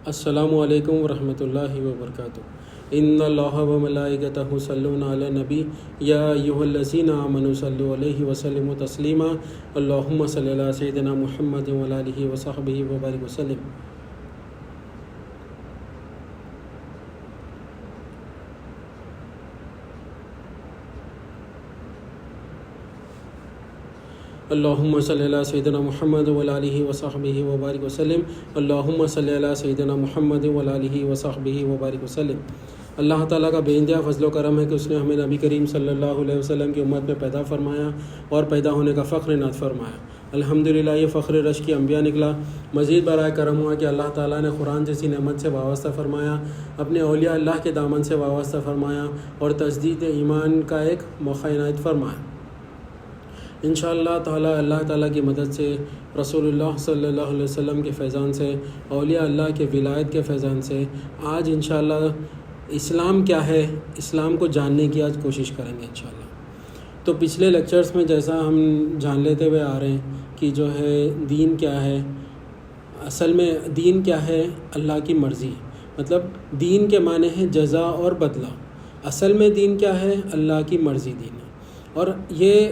السلام علیکم ورحمۃ اللہ وبرکاتہ۔ ان اللہ و ملائکتہ یصلون علی النبی یا ایھا الذین آمنوا صلوا علیہ وسلموا تسلیما اللہم صلی علی سیدنا محمد وعلی آلہ وصحبہ وبارک وسلم۔ اللہم صلی علی سیدنا محمد وعلی آلہ وصحبہ وبارک وسلم۔ اللہم صلی علی سیدنا محمد وعلی آلہ وصحبہ وبارک وسلم۔ اللہ تعالیٰ کا بے انتہا فضل و کرم ہے کہ اس نے ہمیں نبی کریم صلی اللہ علیہ وسلم کی امت میں پیدا فرمایا اور پیدا ہونے کا فخر عنایت فرمایا۔ الحمدللہ یہ فخر رش کی انبیاء نکلا۔ مزید برائے کرم ہوا کہ اللہ تعالیٰ نے قرآن جیسی نعمت سے وابستہ فرمایا، اپنے اولیاء اللہ کے دامن سے وابستہ فرمایا اور تجدید ایمان کا ایک موقع عنایت فرمایا۔ انشاءاللہ تعالیٰ اللہ تعالیٰ کی مدد سے، رسول اللہ صلی اللہ علیہ وسلم کے فیضان سے، اولیاء اللہ کے ولایت کے فیضان سے آج انشاءاللہ اسلام کیا ہے، اسلام کو جاننے کی آج کوشش کریں گے انشاءاللہ۔ تو پچھلے لیکچرز میں جیسا ہم جان لیتے ہوئے آ رہے ہیں کہ جو ہے دین کیا ہے، اصل میں دین کیا ہے، اللہ کی مرضی۔ مطلب دین کے معنی ہے جزا اور بدلہ۔ اصل میں دین کیا ہے، اللہ کی مرضی دین ہے، اور یہ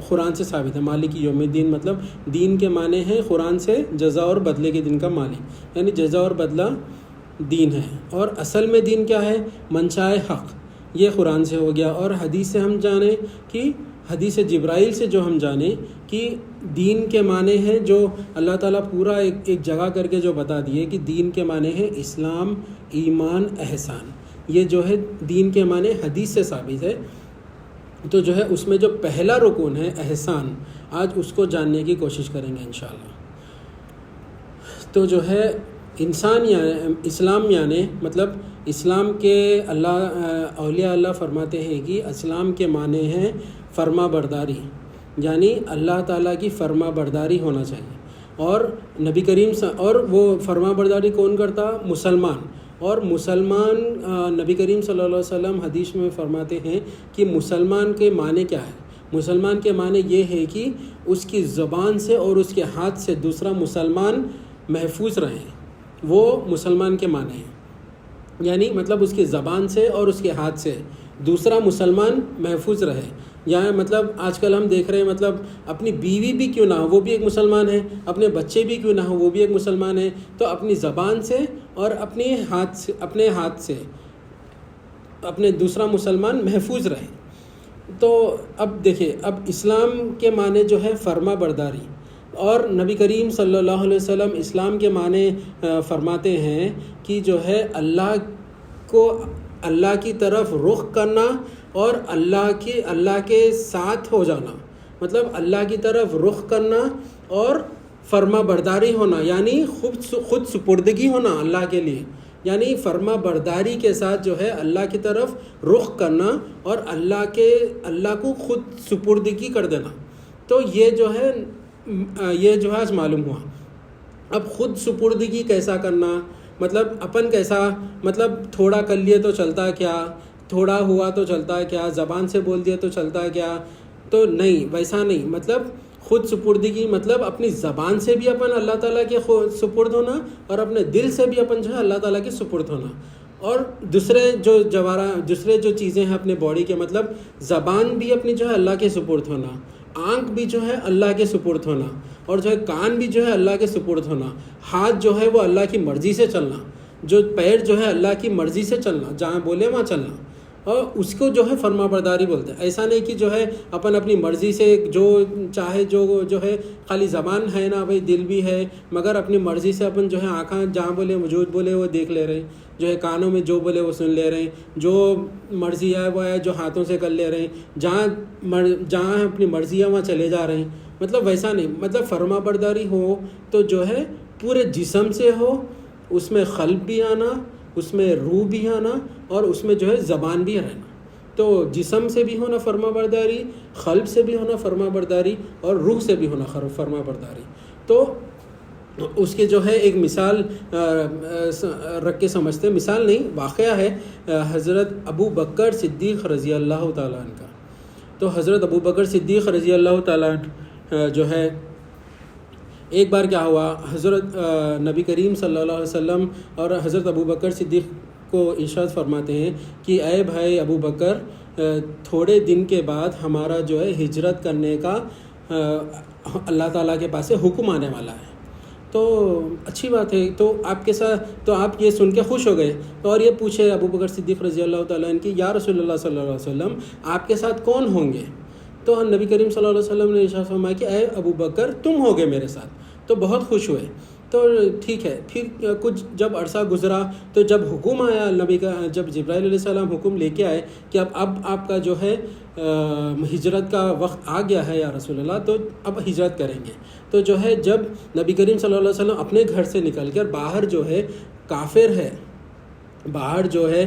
قرآن سے ثابت ہے۔ مالک یوم الدین مطلب دین کے معنی ہے قرآن سے جزا اور بدلے کے دن کا مالک، یعنی جزا اور بدلہ دین ہے۔ اور اصل میں دین کیا ہے، منشاء حق، یہ قرآن سے ہو گیا۔ اور حدیث سے ہم جانیں کہ حدیث جبرائیل سے جو ہم جانیں کہ دین کے معنی ہے، جو اللہ تعالیٰ پورا ایک جگہ کر کے جو بتا دیے کہ دین کے معنی ہے اسلام، ایمان، احسان۔ یہ جو ہے دین کے معنی حدیث سے ثابت ہے۔ تو جو ہے اس میں جو پہلا رکن ہے احسان، آج اس کو جاننے کی کوشش کریں گے انشاءاللہ۔ تو جو ہے انسان یعنی اسلام، یعنی مطلب اسلام کے اولیاء اللہ فرماتے ہیں کہ اسلام کے معنی ہیں فرما برداری، یعنی اللہ تعالیٰ کی فرما برداری ہونا چاہیے۔ اور نبی کریم اور وہ فرما برداری کون کرتا، مسلمان۔ اور مسلمان نبی کریم صلی اللہ علیہ وسلم حدیث میں فرماتے ہیں کہ مسلمان کے معنی کیا ہے۔ مسلمان کے معنی یہ ہے کہ اس کی زبان سے اور اس کے ہاتھ سے دوسرا مسلمان محفوظ رہے، وہ مسلمان کے معنی ہیں۔ یعنی مطلب اس کی زبان سے اور اس کے ہاتھ سے دوسرا مسلمان محفوظ رہے۔ یہاں مطلب آج کل ہم دیکھ رہے ہیں مطلب اپنی بیوی بھی کیوں نہ ہو وہ بھی ایک مسلمان ہے، اپنے بچے بھی کیوں نہ ہو وہ بھی ایک مسلمان ہے، تو اپنی زبان سے اور اپنے ہاتھ سے اپنے دوسرا مسلمان محفوظ رہے۔ تو اب دیکھیں، اب اسلام کے معنی جو ہے فرما برداری، اور نبی کریم صلی اللہ علیہ وسلم اسلام کے معنی فرماتے ہیں کہ جو ہے اللہ کی طرف رخ کرنا اور اللہ کے ساتھ ہو جانا۔ مطلب اللہ کی طرف رخ کرنا اور فرما برداری ہونا، یعنی خود سپردگی ہونا اللہ کے لیے، یعنی فرما برداری کے ساتھ جو ہے اللہ کی طرف رخ کرنا اور اللہ کو خود سپردگی کر دینا۔ تو یہ جو ہے آج معلوم ہوا۔ اب خود سپردگی کیسا کرنا، مطلب اپن کیسا، مطلب تھوڑا کر لیے تو چلتا کیا، تھوڑا ہوا تو چلتا کیا، زبان سے بول دیا تو چلتا کیا، تو نہیں، ویسا نہیں۔ مطلب خود سپردگی مطلب اپنی زبان سے بھی اپن اللہ تعالیٰ کے سپرد ہونا اور اپنے دل سے بھی اپن جو ہے اللہ تعالیٰ کے سپرد ہونا۔ اور دوسرے جو چیزیں ہیں اپنے باڈی کے، مطلب زبان بھی اپنی جو ہے اللہ کے سپرد ہونا، آنکھ بھی جو ہے اللہ کے سپرد ہونا، اور جو ہے کان بھی جو ہے اللہ کے سپرد ہونا، ہاتھ جو ہے وہ اللہ کی مرضی سے چلنا، جو پیر جو ہے اللہ کی مرضی سے چلنا، جہاں بولے وہاں چلنا، اور اس کو جو ہے فرما برداری بولتے ہیں۔ ایسا نہیں کہ جو ہے اپنی مرضی سے جو چاہے جو ہے خالی زبان ہے نا بھائی، دل بھی ہے، مگر اپنی مرضی سے اپن جو ہے آنکھاں جہاں بولے وجود بولے وہ دیکھ لے رہے ہیں، جو ہے کانوں میں جو بولے وہ سن لے رہے ہیں، جو مرضی ہے وہ ہے جو ہاتھوں سے کر لے رہے ہیں، جہاں اپنی مرضی ہے وہاں چلے جا رہے ہیں۔ مطلب ویسا نہیں، مطلب فرما برداری ہو تو جو ہے پورے جسم سے ہو، اس میں قلب بھی آنا، اس میں روح بھی آنا، اور اس میں جو ہے زبان بھی رہنا۔ تو جسم سے بھی ہونا فرما برداری، قلب سے بھی ہونا فرما برداری، اور روح سے بھی ہونا فرما برداری۔ تو اس کے جو ہے ایک مثال رکھ کے سمجھتے ہیں، مثال نہیں واقعہ ہے حضرت ابو بکر صدیق رضی اللہ تعالیٰ عنہ کا۔ تو حضرت ابو بکر صدیق رضی اللہ تعالیٰ عنہ جو ہے ایک بار کیا ہوا، حضرت نبی کریم صلی اللہ علیہ وسلم اور حضرت ابو بکر صدیق کو ارشاد فرماتے ہیں کہ اے بھائی ابو بکر، تھوڑے دن کے بعد ہمارا جو ہے ہجرت کرنے کا اللہ تعالیٰ کے پاس سے حکم آنے والا ہے۔ تو اچھی بات ہے، تو آپ کے ساتھ تو آپ یہ سن کے خوش ہو گئے اور یہ پوچھے ابو بکر صدیق رضی اللہ تعالیٰ عنہ کی یا رسول اللہ صلی اللہ علیہ وسلم آپ کے ساتھ کون ہوں گے؟ تو نبی کریم صلی اللہ علیہ وسلم نے ارشاد فرمایا کہ اے ابو بکر تم ہوگے میرے ساتھ، تو بہت خوش ہوئے۔ تو ٹھیک ہے، پھر کچھ جب عرصہ گزرا تو جب حکم آیا نبی کا، جب جبرائیل علیہ السلام حکم لے کے آئے کہ اب آپ کا جو ہے ہجرت کا وقت آ گیا ہے یا رسول اللہ، تو اب ہجرت کریں گے۔ تو جو ہے جب نبی کریم صلی اللہ علیہ وسلم اپنے گھر سے نکل کر باہر جو ہے کافر ہے، باہر جو ہے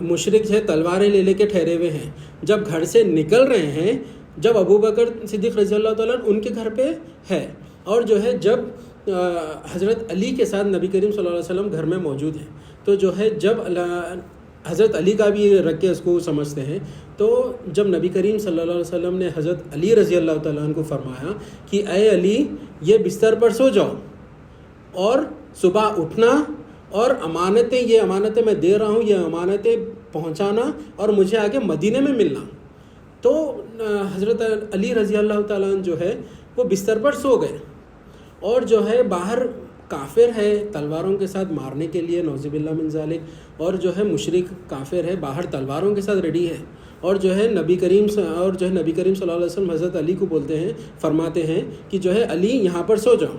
مشرک ہے، تلواریں لے کے ٹھہرے ہوئے ہیں، جب گھر سے نکل رہے ہیں، جب ابو بکر صدیق رضی اللہ تعالیٰ ان کے گھر پہ ہے، اور جو ہے جب حضرت علی کے ساتھ نبی کریم صلی اللہ علیہ وسلم گھر میں موجود ہیں، تو جو ہے جب حضرت علی کا بھی رکھ کے اس کو سمجھتے ہیں، تو جب نبی کریم صلی اللہ علیہ وسلم نے حضرت علی رضی اللہ تعالیٰ عنہ کو فرمایا کہ اے علی یہ بستر پر سو جاؤ اور صبح اٹھنا، اور امانتیں، یہ امانتیں میں دے رہا ہوں، یہ امانتیں پہنچانا اور مجھے آگے مدینے میں ملنا۔ تو حضرت علی رضی اللہ تعالیٰ عنہ جو ہے وہ بستر پر سو گئے، اور جو ہے باہر کافر ہے تلواروں کے ساتھ مارنے کے لیے، نعوذ باللہ من ذالک، اور جو ہے مشرک کافر ہے باہر تلواروں کے ساتھ ریڈی ہے، اور جو ہے نبی کریم صلی اللہ علیہ وسلم حضرت علی کو بولتے ہیں، فرماتے ہیں کہ جو ہے علی یہاں پر سو جاؤ۔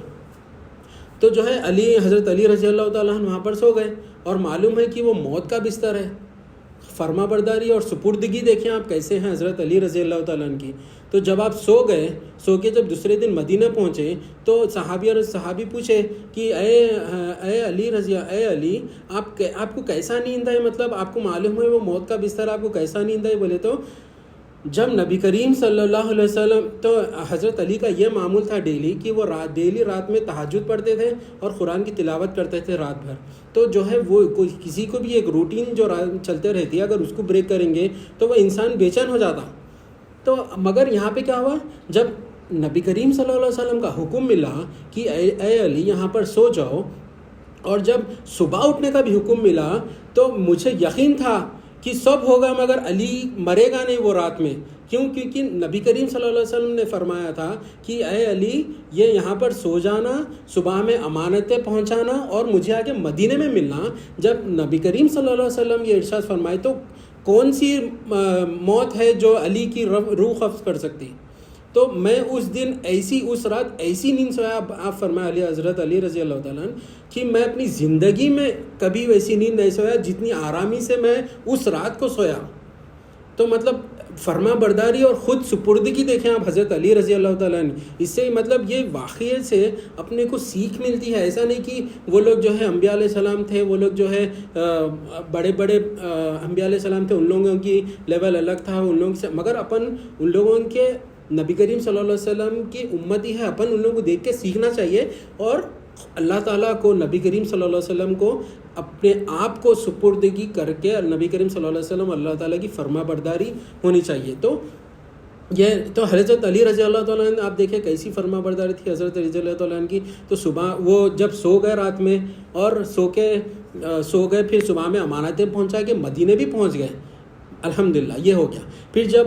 تو جو ہے حضرت علی رضی اللہ تعالیٰ عنہ وہاں پر سو گئے، اور معلوم ہے کہ وہ موت کا بستر ہے۔ فرما برداری اور سپردگی دیکھیں آپ کیسے ہیں حضرت علی رضی اللہ تعالیٰ عنہ کی۔ تو جب آپ سو کے جب دوسرے دن مدینہ پہنچے تو صحابی پوچھے کہ اے علی آپ کو کیسا نیند ہے، مطلب آپ کو معلوم ہے وہ موت کا بستر، آپ کو کیسا نیند ہے؟ بولے تو جب نبی کریم صلی اللہ علیہ وسلم، تو حضرت علی کا یہ معمول تھا ڈیلی کہ وہ ڈیلی رات میں تہجد پڑھتے تھے اور قرآن کی تلاوت کرتے تھے رات بھر۔ تو جو ہے وہ کسی کو بھی ایک روٹین جو چلتے رہتی ہے، اگر اس کو بریک کریں گے تو وہ انسان بے چین ہو جاتا۔ تو مگر یہاں پہ کیا ہوا، جب نبی کریم صلی اللہ علیہ وسلم کا حکم ملا کہ اے علی یہاں پر سو جاؤ، اور جب صبح اٹھنے کا بھی حکم ملا، تو مجھے یقین تھا کہ سب ہوگا مگر علی مرے گا نہیں وہ رات میں۔ کیونکہ نبی کریم صلی اللہ علیہ وسلم نے فرمایا تھا کہ اے علی یہ یہاں پر سو جانا، صبح میں امانتیں پہنچانا اور مجھے آگے مدینے میں ملنا۔ جب نبی کریم صلی اللہ علیہ وسلم یہ ارشاد فرمائے تو کون سی موت ہے جو علی کی روح قبض کر سکتی؟ تو میں اس رات ایسی نیند سویا، آپ فرمائے حضرت علی رضی اللہ تعالیٰ عنہ کہ میں اپنی زندگی میں کبھی ویسی نیند نہیں سویا جتنی آرامی سے میں اس رات کو سویا۔ تو مطلب فرما برداری اور خود سپردگی دیکھیں آپ حضرت علی رضی اللہ تعالیٰ عنہ، اس سے مطلب یہ واقعے سے اپنے کو سیکھ ملتی ہے۔ ایسا نہیں کہ وہ لوگ جو ہے انبیاء علیہ السلام تھے، وہ لوگ جو ہے بڑے انبیاء علیہ السلام تھے، ان لوگوں کی لیول الگ تھا ان لوگوں سے، مگر ان لوگوں کے نبی کریم صلی اللہ علیہ وسلم کی امتی ہے، ان لوگوں کو دیکھ کے سیکھنا چاہیے، اور اللہ تعالیٰ کو، نبی کریم صلی اللہ علیہ وسلم کو اپنے آپ کو سپردگی کر کے نبی کریم صلی اللہ علیہ وسلم اللہ تعالیٰ کی فرما برداری ہونی چاہیے۔ تو حضرت علی رضی اللہ تعالیٰ عنہ آپ دیکھیں کیسی فرما برداری تھی حضرت رضی اللہ تعالیٰ عنہ کی۔ تو صبح وہ جب سو گئے رات میں، اور سو گئے پھر صبح میں امانتیں پہنچا کے مدینے بھی پہنچ گئے، الحمدللہ یہ ہو گیا۔ پھر جب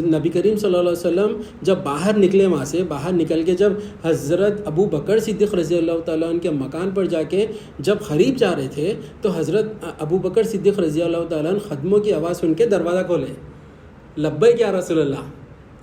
نبی کریم صلی اللہ علیہ وسلم جب باہر نکلے، وہاں سے باہر نکل کے جب حضرت ابو بکر صدیق رضی اللہ تعالیٰ عنہ کے مکان پر جا کے جب قریب جا رہے تھے، تو حضرت ابو بکر صدیق رضی اللہ تعالیٰ عنہ خدموں کی آواز سن کے دروازہ کھولے، لبیک یا رسول اللہ۔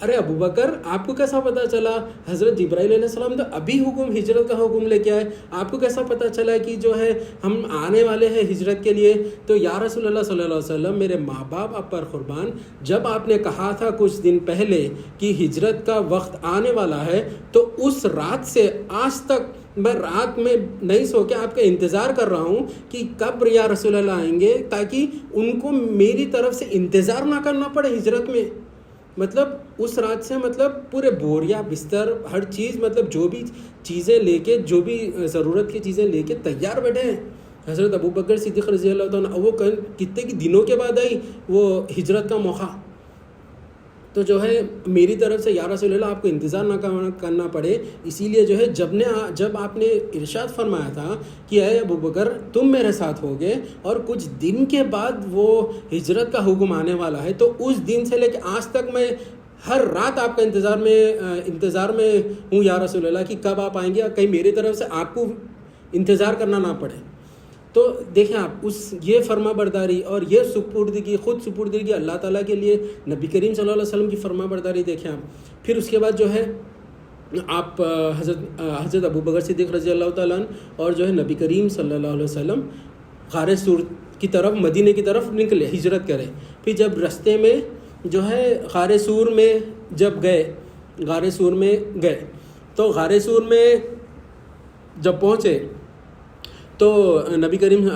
ارے ابو بکر آپ کو کیسا پتہ چلا؟ حضرت جبرائیل علیہ السلام تو ابھی ہجرت کا حکم لے کے آئے، آپ کو کیسا پتہ چلا کہ جو ہے ہم آنے والے ہیں ہجرت کے لیے؟ تو یا رسول اللہ صلی اللہ علیہ وسلم، میرے ماں باپ آپ پر قربان، جب آپ نے کہا تھا کچھ دن پہلے کہ ہجرت کا وقت آنے والا ہے، تو اس رات سے آج تک میں رات میں نہیں سو کے آپ کا انتظار کر رہا ہوں کہ کب یا رسول اللہ آئیں گے، تاکہ ان کو میری طرف سے انتظار نہ کرنا پڑے ہجرت میں۔ مطلب اس رات سے مطلب پورے بوریا بستر ہر چیز، مطلب جو بھی چیزیں لے کے، جو بھی ضرورت کی چیزیں لے کے تیار بیٹھے ہیں حضرت ابو بکر صدیق رضی اللہ تعالیٰ عنہ۔ وہ کتنے کی دنوں کے بعد آئی وہ ہجرت کا موقع۔ تو جو ہے میری طرف سے یا رسول اللہ آپ کو انتظار نہ کرنا پڑے، اسی لیے جو ہے جب آپ نے ارشاد فرمایا تھا کہ اے ابو بکر تم میرے ساتھ ہوگے اور کچھ دن کے بعد وہ ہجرت کا حکم آنے والا ہے، تو اس دن سے لے کے آج تک میں ہر رات آپ کا انتظار میں ہوں یا رسول اللہ کہ کب آپ آئیں گے، کہیں میری طرف سے آپ کو انتظار کرنا نہ پڑے۔ تو دیکھیں آپ یہ فرما برداری اور یہ خود سپردگی اللہ تعالیٰ کے لیے، نبی کریم صلی اللہ علیہ وسلم کی فرما برداری دیکھیں آپ۔ پھر اس کے بعد جو ہے آپ حضرت ابو بکر صدیق رضی اللہ تعالیٰ عنہ اور جو ہے نبی کریم صلی اللہ علیہ وسلم غار سور کی طرف، مدینے کی طرف نکلے، ہجرت کرے۔ پھر جب رستے میں جو ہے غار سور میں گئے تو غار سور میں جب پہنچے تو نبی کریم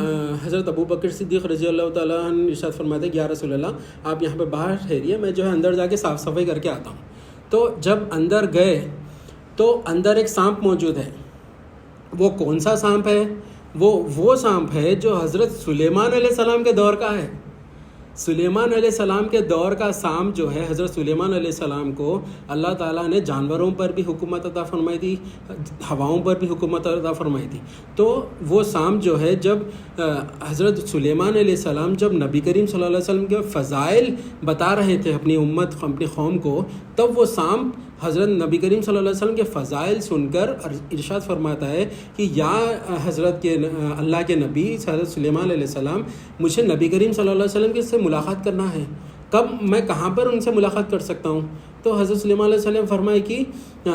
حضرت ابو بکر صدیق رضی اللہ تعالیٰ عنہ ارشاد فرماتے کہ یا رسول اللہ آپ یہاں پہ باہر ٹھہریے، میں جو ہے اندر جا کے صاف صفائی کر کے آتا ہوں۔ تو جب اندر گئے تو اندر ایک سانپ موجود ہے۔ وہ کون سا سانپ ہے؟ وہ سانپ ہے جو حضرت سلیمان علیہ السلام کے دور کا ہے۔ سلیمان علیہ السلام کے دور کا سانپ جو ہے، حضرت سلیمان علیہ السلام کو اللہ تعالیٰ نے جانوروں پر بھی حکومت عطا فرمائی تھی، ہواؤں پر بھی حکومت عطا فرمائی تھی۔ تو وہ سانپ جو ہے، جب حضرت سلیمان علیہ السلام جب نبی کریم صلی اللہ علیہ وسلم کے فضائل بتا رہے تھے اپنی امت، اپنی قوم کو، تب وہ سانپ حضرت نبی کریم صلی اللہ علیہ وسلم کے فضائل سن کر ارشاد فرماتا ہے کہ یا حضرت کے اللہ کے نبی حضرت سلیمان علیہ السلام، مجھے نبی کریم صلی اللہ علیہ وسلم کے سے ملاقات کرنا ہے، میں کہاں پر ان سے ملاقات کر سکتا ہوں؟ تو حضرت سلیمان علیہ السلام فرمائے کہ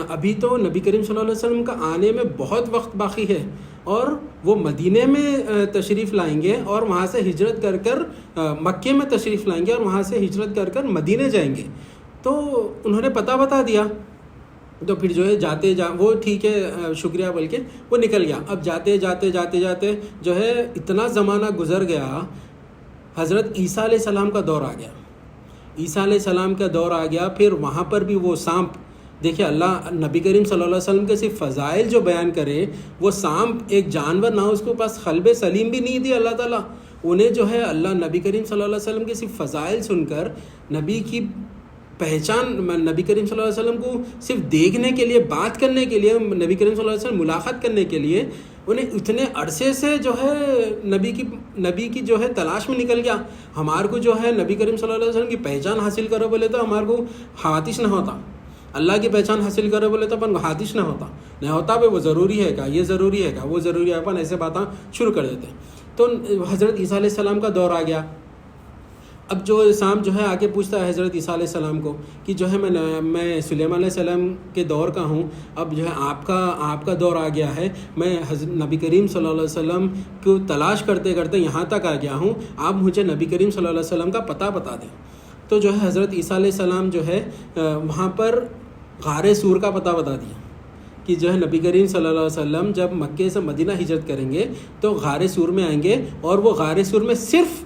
ابھی تو نبی کریم صلی اللہ علیہ وسلم کا آنے میں بہت وقت باقی ہے، اور وہ مدینے میں تشریف لائیں گے اور وہاں سے ہجرت کر مکے میں تشریف لائیں گے اور وہاں سے ہجرت کر مدینے جائیں گے۔ تو انہوں نے پتہ بتا دیا۔ تو پھر جو ہے وہ ٹھیک ہے شکریہ بول کے وہ نکل گیا۔ اب جاتے جو ہے اتنا زمانہ گزر گیا، حضرت عیسیٰ علیہ السلام کا دور آ گیا۔ پھر وہاں پر بھی وہ سانپ، دیکھیں اللہ نبی کریم صلی اللہ علیہ وسلم کے صرف فضائل جو بیان کرے، وہ سانپ ایک جانور نہ، اس کے پاس قلب سلیم بھی نہیں دی اللہ تعالیٰ، انہیں جو ہے اللہ نبی کریم صلی اللہ علیہ وسلم کے صرف فضائل سن کر نبی کی پہچان، نبی کریم صلی اللہ علیہ وسلم کو صرف دیکھنے کے لیے، بات کرنے کے لیے، نبی کریم صلی اللہ علیہ وسلم ملاقات کرنے کے لیے انہیں اتنے عرصے سے جو ہے نبی کی جو ہے تلاش میں نکل گیا۔ ہمارے کو جو ہے نبی کریم صلی اللہ علیہ وسلم کی پہچان حاصل کرو بولے تو ہمارے کو حاتش نہ ہوتا، اللہ کی پہچان حاصل کرو بولے تو اپن حاتش نہ ہوتا بھائی وہ ضروری ہے کیا، یہ ضروری ہے کیا، وہ ضروری ہے، اپن ایسے باتیں شروع کر دیتے۔ تو حضرت عیسیٰ علیہ السلام کا دور آ گیا۔ اب جو سانپ جو ہے آگے پوچھتا ہے حضرت عیسیٰ علیہ السلام کو کہ جو ہے میں سلیمان علیہ السلام کے دور کا ہوں، اب جو ہے آپ کا دور آ گیا ہے، میں نبی کریم صلی اللہ علیہ وسلم کو تلاش کرتے یہاں تک آ گیا ہوں، آپ مجھے نبی کریم صلی اللہ علیہ وسلم کا پتہ بتا دیں۔ تو جو ہے حضرت عیسیٰ علیہ السلام جو ہے وہاں پر غار سور کا پتہ بتا دیا کہ جو ہے نبی کریم صلی اللہ علیہ وسلم جب مکے سے مدینہ ہجرت کریں گے تو غار سور میں آئیں گے، اور وہ غار سور میں صرف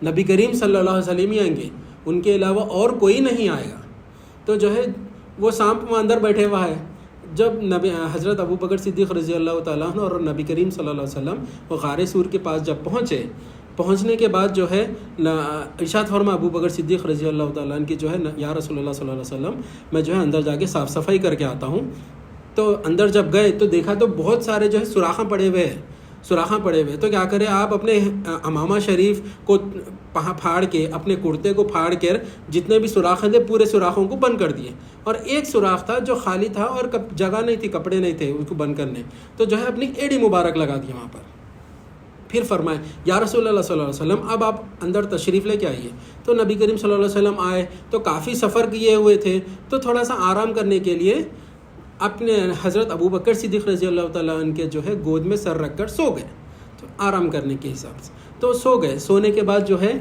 نبی کریم صلی اللہ علیہ وسلم ہی آئیں گے، ان کے علاوہ اور کوئی نہیں آئے گا۔ تو جو ہے وہ سانپ وہاں اندر بیٹھے ہوا ہے۔ جب حضرت ابو بکر صدیق رضی اللہ تعالیٰ عنہ اور نبی کریم صلی اللہ علیہ وسلم وہ غار سور کے پاس جب پہنچنے کے بعد جو ہے ارشاد فرما ابو بکر صدیق رضی اللہ تعالیٰ عنہ کی جو ہے یا رسول اللہ صلی اللہ علیہ وسلم، میں جو ہے اندر جا کے صاف صفائی کر کے آتا ہوں۔ تو اندر جب گئے تو دیکھا تو بہت سارے جو ہے سوراخاں پڑے ہوئے تو کیا کرے آپ اپنے امامہ شریف کو پھاڑ کے، اپنے کرتے کو پھاڑ کر جتنے بھی سوراخ تھے پورے سوراخوں کو بند کر دیے، اور ایک سوراخ تھا جو خالی تھا اور جگہ نہیں تھی، کپڑے نہیں تھے اس کو بند کرنے، تو جو ہے اپنی ایڑی مبارک لگا دی وہاں پر۔ پھر فرمائے یا رسول اللہ صلی اللہ علیہ وسلم اب آپ اندر تشریف لے کے آئیے۔ تو نبی کریم صلی اللہ علیہ وسلم آئے تو کافی سفر کیے ہوئے تھے، تو تھوڑا سا آرام کرنے کے لیے اپنے حضرت ابو بکر صدیق رضی اللہ تعالیٰ عنہ کے جو ہے گود میں سر رکھ کر سو گئے، تو آرام کرنے کے حساب سے تو سو گئے۔ سونے کے بعد جو ہے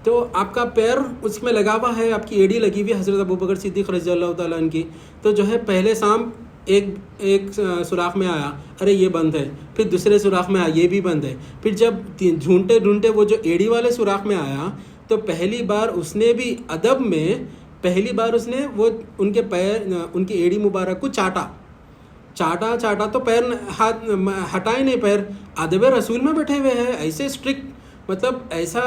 تو آپ کا پیر اس میں لگا ہوا ہے، آپ کی ایڑی لگی ہوئی ہے حضرت ابو بکر صدیق رضی اللہ تعالیٰ عنہ کی۔ تو جو ہے پہلے سانپ ایک سوراخ میں آیا، ارے یہ بند ہے، پھر دوسرے سوراخ میں آیا، یہ بھی بند ہے، پھر جب ڈھونڈتے وہ جو ایڑی والے سوراخ میں آیا تو پہلی بار اس نے بھی ادب میں اس نے وہ ان کے پیر، ان کی ایڑی مبارک کو چاٹا تو پیر ہٹائے نہیں، پیر ادب رسول میں بیٹھے ہوئے ہیں، ایسے اسٹرکٹ، مطلب ایسا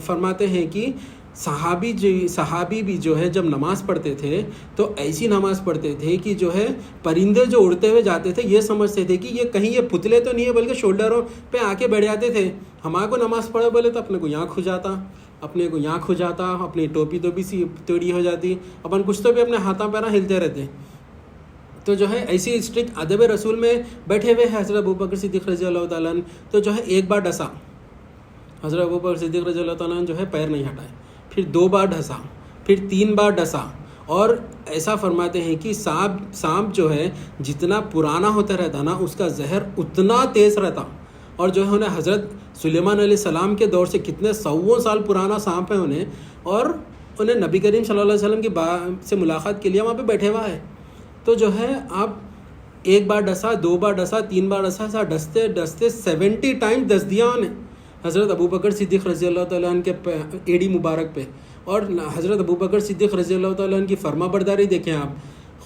فرماتے ہیں کہ صحابی بھی جو ہے جب نماز پڑھتے تھے تو ایسی نماز پڑھتے تھے کہ جو ہے پرندے جو اڑتے ہوئے جاتے تھے یہ سمجھتے تھے کہ یہ کہیں یہ پتلے تو نہیں ہے بلکہ شولڈروں پہ آ کے بیٹھ جاتے تھے. ہمارے کو نماز پڑھے بولے تو اپنے کو یہاں کھو جاتا, اپنی ٹوپی تو بھی سی ٹیڑھی ہو جاتی, اپن کچھ تو بھی اپنے ہاتھوں پیروں ہلتے رہتے. تو جو ہے ایسی اسٹرکٹ ادب رسول میں بیٹھے ہوئے ہیں حضرت ابوبکر صدیق رضی اللہ تعالیٰ عنہ. تو جو ہے ایک بار ڈسا حضرت ابوبکر صدیق رضی اللہ تعالیٰ عنہ جو ہے پیر نہیں ہٹائے, پھر 2 بار ڈسا, پھر 3 بار ڈسا. اور ایسا فرماتے ہیں کہ سانپ جو ہے جتنا پرانا ہوتا رہتا نا اس کا زہر اتنا تیز رہتا. اور جو ہے انہیں حضرت سلیمان علیہ السلام کے دور سے کتنے 100 سال پرانا سانپ ہے انہیں, اور انہیں نبی کریم صلی اللہ علیہ وسلم کی سے ملاقات کے لیے وہاں پہ بیٹھے ہوا ہے. تو جو ہے آپ 1 بار ڈسا, 2 بار ڈسا, 3 بار ڈسا, ڈستے 70 ٹائم ڈس دیا انہیں حضرت ابوبکر صدیق رضی اللہ تعالیٰ عنہ کے ایڑی مبارک پہ. اور حضرت ابوبکر صدیق رضی اللہ تعالیٰ عنہ کی فرما برداری دیکھیں آپ,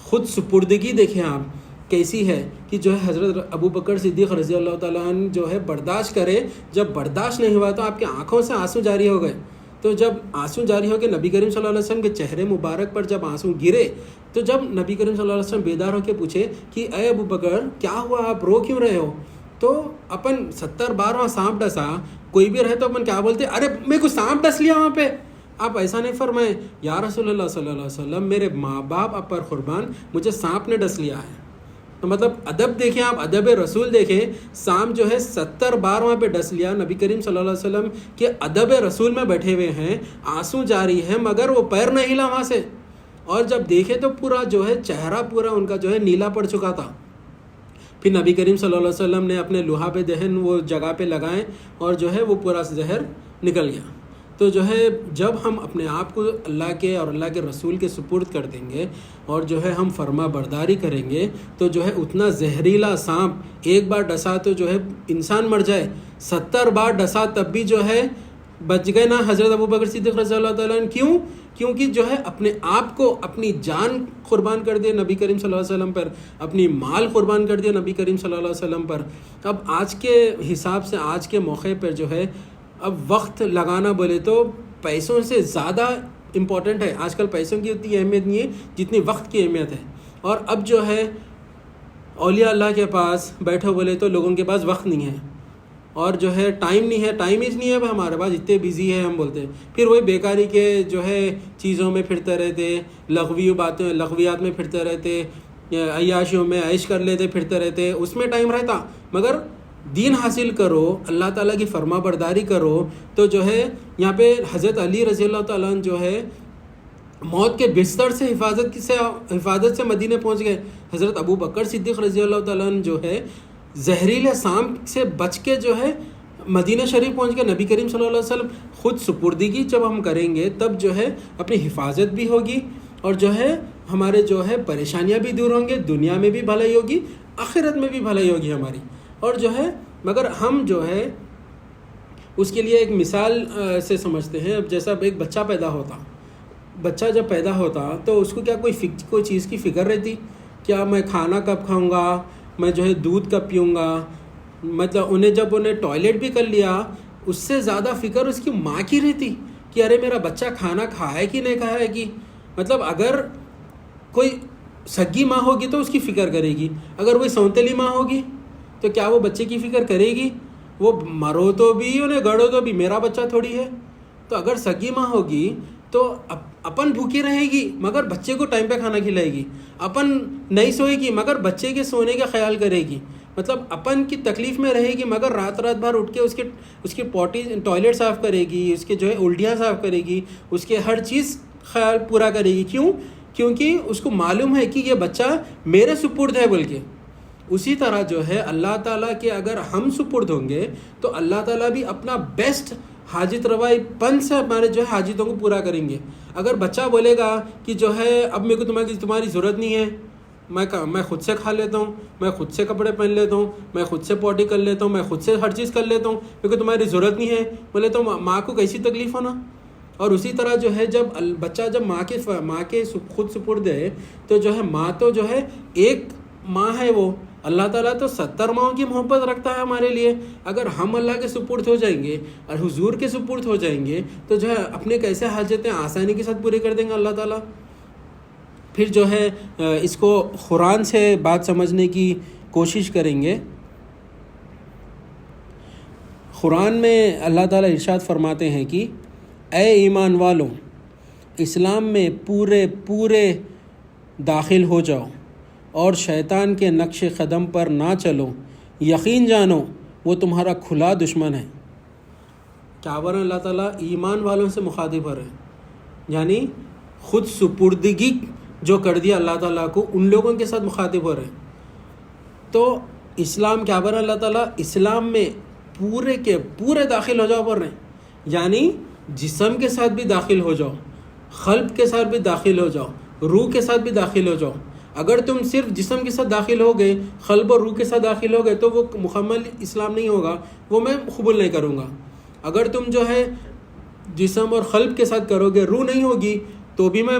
خود سپردگی دیکھیں آپ کیسی ہے کہ جو ہے حضرت ابوبکر صدیق رضی اللہ تعالیٰ عنہ جو ہے برداشت کرے. جب برداشت نہیں ہوا تو آپ کی آنکھوں سے آنسو جاری ہو گئے. تو جب آنسو جاری ہو کے نبی کریم صلی اللہ علیہ وسلم کے چہرے مبارک پر جب آنسو گرے تو جب نبی کریم صلی اللہ علیہ وسلم بیدار ہو کے پوچھے کہ اے ابوبکر کیا ہوا, آپ رو کیوں رہے ہو؟ تو اپن 70 بار وہاں سانپ ڈسا, کوئی بھی رہے تو اپن کیا بولتے, ارے میرے کو سانپ ڈس لیا وہاں پہ. آپ ایسا نہیں فرمائیں یا رسول اللہ صلی اللہ علیہ وسلم میرے ماں باپ آپ پر قربان, مجھے سانپ نے ڈس لیا ہے. تو مطلب ادب دیکھیں آپ, ادب رسول دیکھیں. سانپ جو ہے 70 بار وہاں پہ ڈس لیا, نبی کریم صلی اللہ علیہ وسلم کے ادب رسول میں بیٹھے ہوئے ہیں, آنسو جاری ہے مگر وہ پیر نہیں ہلا وہاں سے. اور جب دیکھے تو پورا جو ہے چہرہ پورا ان کا جو ہے نیلا پڑ چکا تھا. پھر نبی کریم صلی اللہ علیہ وسلم نے اپنے لوہا پہ دہن وہ جگہ پہ لگائیں اور جو ہے وہ پورا زہر نکل گیا. تو جو ہے جب ہم اپنے آپ کو اللہ کے اور اللہ کے رسول کے سپرد کر دیں گے اور جو ہے ہم فرما برداری کریں گے تو جو ہے اتنا زہریلا سانپ 1 بار ڈسا تو جو ہے انسان مر جائے, 70 بار ڈسا تب بھی جو ہے بچ گئے نا حضرت ابوبکر صدیق رضی اللہ تعالیٰ عنہ. کیوں؟ کیونکہ جو ہے اپنے آپ کو, اپنی جان قربان کر دیا نبی کریم صلی اللہ علیہ وسلم پر, اپنی مال قربان کر دیا نبی کریم صلی اللہ علیہ وسلم پر. اب آج کے حساب سے آج کے موقع پر جو ہے اب وقت لگانا بولے تو پیسوں سے زیادہ امپورٹنٹ ہے. آج کل پیسوں کی اتنی اہمیت نہیں ہے جتنی وقت کی اہمیت ہے. اور اب جو ہے اولیاء اللہ کے پاس بیٹھو بولے تو لوگوں کے پاس وقت نہیں ہے, اور جو ہے ٹائم نہیں ہے, ٹائم ہی نہیں ہے ہمارے پاس, اتنے بیزی ہے ہم بولتے ہیں. پھر وہی بیکاری کے جو ہے چیزوں میں پھرتے رہتے, لغویات میں پھرتے رہتے, عیاشیوں میں عیش کر لیتے پھرتے رہتے, اس میں ٹائم رہتا. مگر دین حاصل کرو, اللہ تعالیٰ کی فرما برداری کرو. تو جو ہے یہاں پہ حضرت علی رضی اللہ تعالیٰ عنہ جو ہے موت کے بستر سے حفاظت سے مدینے پہنچ گئے. حضرت ابوبکر صدیق رضی اللہ تعالیٰ عنہ جو ہے زہریلے سانپ سے بچ کے جو ہے مدینہ شریف پہنچ گئے. نبی کریم صلی اللہ علیہ وسلم خود سپردگی جب ہم کریں گے تب جو ہے اپنی حفاظت بھی ہوگی, اور جو ہے ہمارے جو ہے پریشانیاں بھی دور ہوں گے, دنیا میں بھی بھلائی ہوگی, آخرت میں بھی بھلائی ہوگی ہماری. اور جو ہے مگر ہم جو ہے اس کے لیے ایک مثال سے سمجھتے ہیں. اب جیسا ایک بچہ جب پیدا ہوتا تو اس کو کیا کوئی چیز کی فکر رہتی؟ کیا میں کھانا کب کھاؤں گا, میں جو ہے دودھ کب پیوں گا؟ مطلب جب انہیں ٹوائلٹ بھی کر لیا اس سے زیادہ فکر اس کی ماں کی رہتی کہ ارے میرا بچہ کھانا کھائے کہ نہیں کھائے گی. مطلب اگر کوئی سگی ماں ہوگی تو اس کی فکر کرے گی, اگر کوئی سونتلی ماں ہوگی تو کیا وہ بچے کی فکر کرے گی؟ وہ مرو تو بھی انہیں گڑو تو بھی میرا بچہ تھوڑی ہے. تو اگر سگی ماں ہوگی تو اپن بھوکی رہے گی مگر بچے کو ٹائم پہ کھانا کھلائے گی, اپن نہیں سوئے گی مگر بچے کے سونے کا خیال کرے گی. مطلب اپن کی تکلیف میں رہے گی مگر رات بھر اٹھ کے اس کی پوٹی ٹوائلٹ صاف کرے گی, اس کے جو ہے الٹیاں صاف کرے گی, اس کے ہر چیز خیال پورا کرے گی. کیوں؟ کیونکہ اس کو معلوم ہے کہ یہ بچہ میرے سپرد ہے بول کے. اسی طرح جو ہے اللہ تعالیٰ کے اگر ہم سپرد ہوں گے تو اللہ تعالیٰ بھی اپنا بیسٹ حاجت روائی پن سے ہمارے جو ہے حاجتوں کو پورا کریں گے. اگر بچہ بولے گا کہ جو ہے اب میرے کو تمہاری ضرورت نہیں ہے, میں خود سے کھا لیتا ہوں, میں خود سے کپڑے پہن لیتا ہوں, میں خود سے پوٹی کر لیتا ہوں, میں خود سے ہر چیز کر لیتا ہوں, میرے کو تمہاری ضرورت نہیں ہے, بولے تو ماں کو کیسی تکلیف ہونا. اور اسی طرح جو ہے جب بچہ جب ماں کے خود سپرد ہے تو جو ہے ماں تو جو ہے ایک ماں ہے, وہ اللہ تعالیٰ تو 70 ماہوں کی محبت رکھتا ہے ہمارے لیے. اگر ہم اللہ کے سپرد ہو جائیں گے اور حضور کے سپرد ہو جائیں گے تو جو ہے اپنے کیسے حاجتیں آسانی کے ساتھ پوری کر دیں گے اللہ تعالیٰ. پھر جو ہے اس کو قرآن سے بات سمجھنے کی کوشش کریں گے. قرآن میں اللہ تعالیٰ ارشاد فرماتے ہیں کہ اے ایمان والوں، اسلام میں پورے داخل ہو جاؤ اور شیطان کے نقش قدم پر نہ چلو، یقین جانو وہ تمہارا کھلا دشمن ہے. کیا بول رہے ہیں اللہ تعالیٰ؟ ایمان والوں سے مخاطب ہو رہے ہیں، یعنی خود سپردگی جو کر دیا اللہ تعالیٰ کو ان لوگوں کے ساتھ مخاطب ہو رہے ہیں. تو اسلام کیا بول رہا ہے اللہ تعالیٰ؟ اسلام میں پورے کے پورے داخل ہو جاؤ بول رہے ہیں، یعنی جسم کے ساتھ بھی داخل ہو جاؤ، قلب کے ساتھ بھی داخل ہو جاؤ، روح کے ساتھ بھی داخل ہو جاؤ. اگر تم صرف جسم کے ساتھ داخل ہو گئے، قلب اور روح کے ساتھ داخل ہو گئے تو وہ مکمل اسلام نہیں ہوگا، وہ میں قبول نہیں کروں گا. اگر تم جو ہے جسم اور قلب کے ساتھ کرو گے، روح نہیں ہوگی تو بھی میں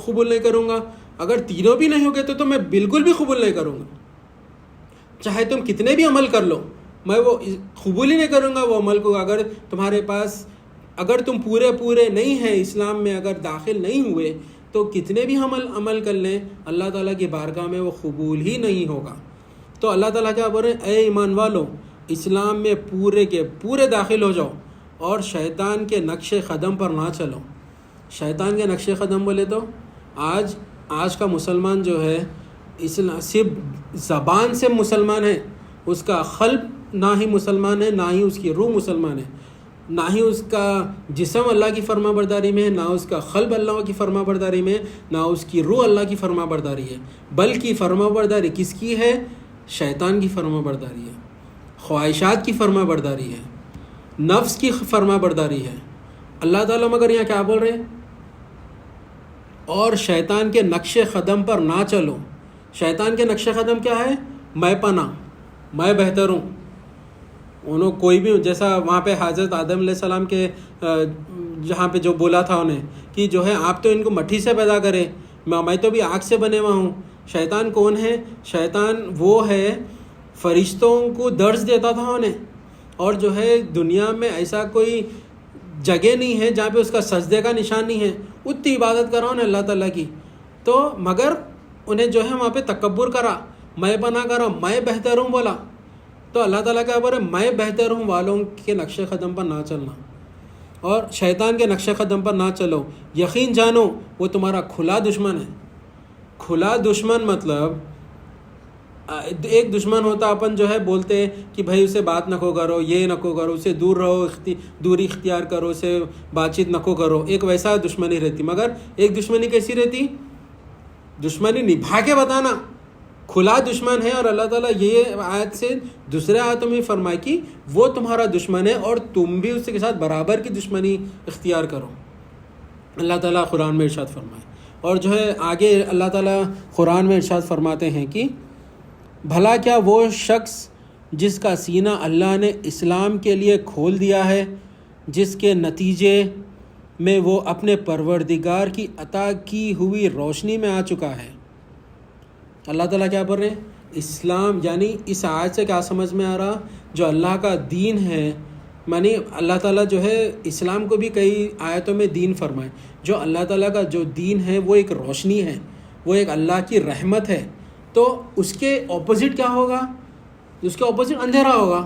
قبول نہیں کروں گا. اگر تینوں بھی نہیں ہوگے تو میں بالکل بھی قبول نہیں کروں گا. چاہے تم کتنے بھی عمل کر لو، میں وہ قبول ہی نہیں کروں گا وہ عمل کو. اگر تمہارے پاس، اگر تم پورے نہیں ہیں اسلام میں، اگر داخل نہیں ہوئے تو کتنے بھی عمل کر لیں اللہ تعالیٰ کی بارگاہ میں وہ قبول ہی نہیں ہوگا. تو اللہ تعالیٰ کیا بول رہے ہیں؟ اے ایمان والو، اسلام میں پورے کے پورے داخل ہو جاؤ اور شیطان کے نقش قدم پر نہ چلو. شیطان کے نقش قدم بولے تو آج کا مسلمان جو ہے صرف زبان سے مسلمان ہے، اس کا قلب نہ ہی مسلمان ہے، نہ ہی اس کی روح مسلمان ہے، نہ ہی اس کا جسم اللہ کی فرما برداری میں ہے، نہ اس کا قلب اللہ کی فرما برداری میں ہے، نہ اس کی روح اللہ کی فرما برداری ہے. بلکہ فرما برداری کس کی ہے؟ شیطان کی فرما برداری ہے، خواہشات کی فرما برداری ہے، نفس کی فرما برداری ہے. اللہ تعالیٰ مگر یہاں کیا بول رہے ہیں؟ اور شیطان کے نقش قدم پر نہ چلو. شیطان کے نقش قدم کیا ہے؟ میں پناہ، میں بہتر ہوں. انہوں کوئی بھی، جیسا وہاں پہ حضرت آدم علیہ السلام کے جہاں پہ جو بولا تھا انہیں کہ جو ہے آپ تو ان کو مٹی سے پیدا کرے، میں تو بھی آگ سے بنے ہوا ہوں. شیطان کون ہے؟ شیطان وہ ہے فرشتوں کو درس دیتا تھا انہیں، اور جو ہے دنیا میں ایسا کوئی جگہ نہیں ہے جہاں پہ اس کا سجدے کا نشان نہیں ہے. اتنی عبادت کرا انہیں اللہ تعالیٰ کی، تو مگر انہیں جو ہے وہاں پہ تکبر کرا، میں بنا کرا، میں بہتر ہوں بولا. تو اللہ تعالیٰ کیا بول رہے؟ میں بہتر ہوں والوں کے نقش قدم پر نہ چلنا اور شیطان کے نقش قدم پر نہ چلو، یقین جانو وہ تمہارا کھلا دشمن ہے. کھلا دشمن مطلب ایک دشمن ہوتا اپن جو ہے بولتے کہ بھائی اسے بات نہ کرو، یہ نہ کرو، اسے دور رہو، دوری اختیار کرو، اسے بات چیت نہ کرو. ایک ویسا دشمنی رہتی. مگر ایک دشمنی کیسی رہتی؟ دشمنی نبھا کے بتانا، کھلا دشمن ہے. اور اللہ تعالیٰ یہ آیت سے دوسرے آیتوں میں فرمائے کہ وہ تمہارا دشمن ہے اور تم بھی اس کے ساتھ برابر کی دشمنی اختیار کرو. اللہ تعالیٰ قرآن میں ارشاد فرمائے. اور جو ہے آگے اللہ تعالیٰ قرآن میں ارشاد فرماتے ہیں کہ بھلا کیا وہ شخص جس کا سینہ اللہ نے اسلام کے لیے کھول دیا ہے، جس کے نتیجے میں وہ اپنے پروردگار کی عطا کی ہوئی روشنی میں آ چکا ہے. اللہ تعالیٰ کیا بول رہے ہیں؟ اسلام، یعنی اس آیت سے کیا سمجھ میں آ رہا؟ جو اللہ کا دین ہے، یعنی اللہ تعالیٰ جو ہے اسلام کو بھی کئی آیتوں میں دین فرمائے. جو اللہ تعالیٰ کا جو دین ہے وہ ایک روشنی ہے، وہ ایک اللہ کی رحمت ہے. تو اس کے اپوزٹ کیا ہوگا؟ اس کے اپوزٹ اندھیرا ہوگا.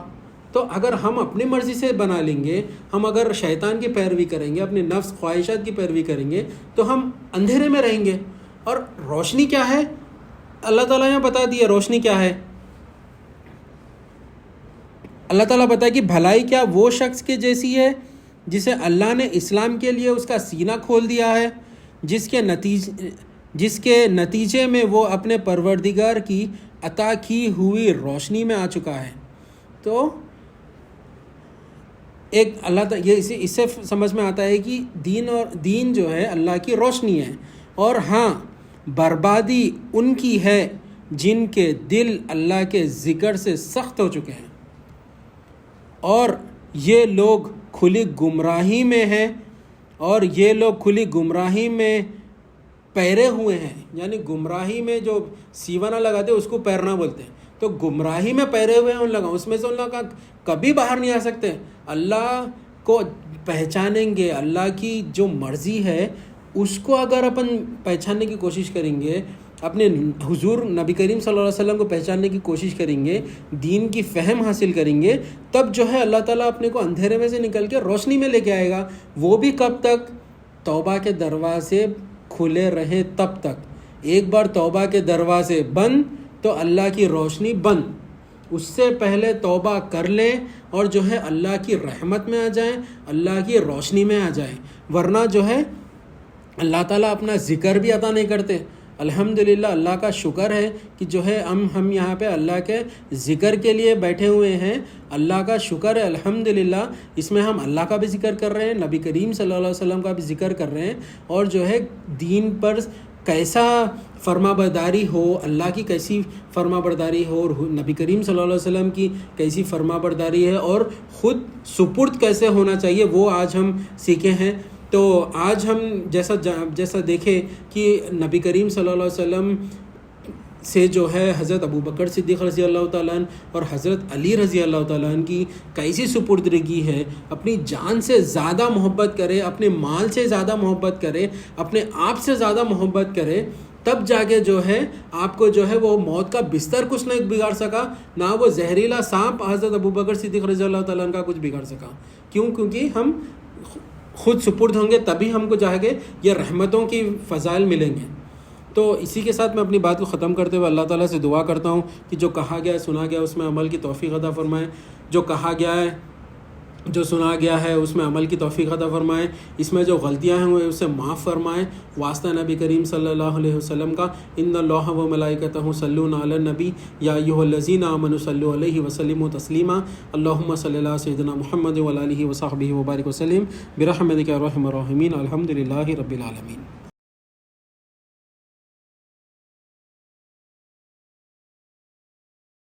تو اگر ہم اپنی مرضی سے بنا لیں گے، ہم اگر شیطان کی پیروی کریں گے، اپنے نفس خواہشات کی پیروی کریں گے تو ہم اندھیرے میں رہیں گے. اور روشنی کیا ہے؟ اللہ تعالیٰ نے بتا دیا روشنی کیا ہے. اللہ تعالیٰ بتا کہ بھلائی کیا وہ شخص کے جیسی ہے جسے اللہ نے اسلام کے لیے اس کا سینہ کھول دیا ہے، جس کے نتیجے میں وہ اپنے پروردگار کی عطا کی ہوئی روشنی میں آ چکا ہے. تو ایک اللہ تعالیٰ یہ اس سے سمجھ میں آتا ہے کہ دین جو ہے اللہ کی روشنی ہے. اور ہاں، بربادی ان کی ہے جن کے دل اللہ کے ذکر سے سخت ہو چکے ہیں، اور یہ لوگ کھلی گمراہی میں ہیں، اور یہ لوگ کھلی گمراہی میں پیرے ہوئے ہیں. یعنی گمراہی میں جو سیوانہ لگاتے ہیں اس کو پیرنا بولتے ہیں. تو گمراہی میں پیرے ہوئے ہیں ان لوگوں، اس میں سے ان لوگ کبھی باہر نہیں آ سکتے۔ اللہ کو پہچانیں گے، اللہ کی جو مرضی ہے اس کو اگر اپن پہچاننے کی کوشش کریں گے، اپنے حضور نبی کریم صلی اللہ علیہ وسلم کو پہچاننے کی کوشش کریں گے، دین کی فہم حاصل کریں گے، تب جو ہے اللہ تعالیٰ اپنے کو اندھیرے میں سے نکل کے روشنی میں لے کے آئے گا۔ وہ بھی کب تک؟ توبہ کے دروازے کھلے رہیں تب تک۔ ایک بار توبہ کے دروازے بند تو اللہ کی روشنی بند۔ اس سے پہلے توبہ کر لیں اور جو ہے اللہ کی رحمت میں آ جائیں، اللہ کی روشنی میں آ جائیں، ورنہ جو ہے اللہ تعالیٰ اپنا ذکر بھی عطا نہیں کرتے۔ الحمدللہ اللہ کا شکر ہے کہ جو ہے ہم یہاں پہ اللہ کے ذکر کے لیے بیٹھے ہوئے ہیں، اللہ کا شکر ہے الحمدللہ۔ اس میں ہم اللہ کا بھی ذکر کر رہے ہیں، نبی کریم صلی اللہ علیہ وسلم کا بھی ذکر کر رہے ہیں، اور جو ہے دین پر کیسا فرما برداری ہو، اللہ کی کیسی فرما برداری ہو، اور نبی کریم صلی اللہ علیہ وسلم کی کیسی فرما برداری ہے، اور خود سپرد کیسے ہونا چاہیے، وہ آج ہم سیکھے ہیں۔ تو آج ہم جیسا دیکھیں کہ نبی کریم صلی اللہ علیہ وسلم سے جو ہے حضرت ابوبکر صدیق رضی اللہ تعالیٰ عنہ اور حضرت علی رضی اللہ تعالیٰ عنہ کی کیسی سپردگی ہے، اپنی جان سے زیادہ محبت کرے، اپنے مال سے زیادہ محبت کرے، اپنے آپ سے زیادہ محبت کرے، تب جا کے جو ہے آپ کو جو ہے وہ موت کا بستر کچھ نہیں بگاڑ سکا، نہ وہ زہریلا سانپ حضرت ابوبکر صدیق رضی اللہ تعالیٰ عنہ کا کچھ بگاڑ سکا۔ کیونکہ ہم خود سپرد ہوں گے تبھی ہم کو چاہے گے یہ رحمتوں کی فضائل ملیں گے۔ تو اسی کے ساتھ میں اپنی بات کو ختم کرتے ہوئے اللہ تعالیٰ سے دعا کرتا ہوں کہ جو کہا گیا ہے، سنا گیا اس میں عمل کی توفیق عطا فرمائے، جو کہا گیا ہے، جو سنا گیا ہے اس میں عمل کی توفیق عطا فرمائے، اس میں جو غلطیاں ہیں اسے معاف فرمائے، واسطہ نبی کریم صلی اللہ علیہ وسلم کا۔ ان اللہ و ملائکتہ یصلون علی النبی یا ایھا الذین آمنوا صلوا علیہ وسلموا تسلیما۔ اللہم صلی علی سیدنا محمد وعلی آلہ وصحبہ وبارک وسلم برحمتک یا ارحم الراحمین۔ الحمد للہ رب العالمین۔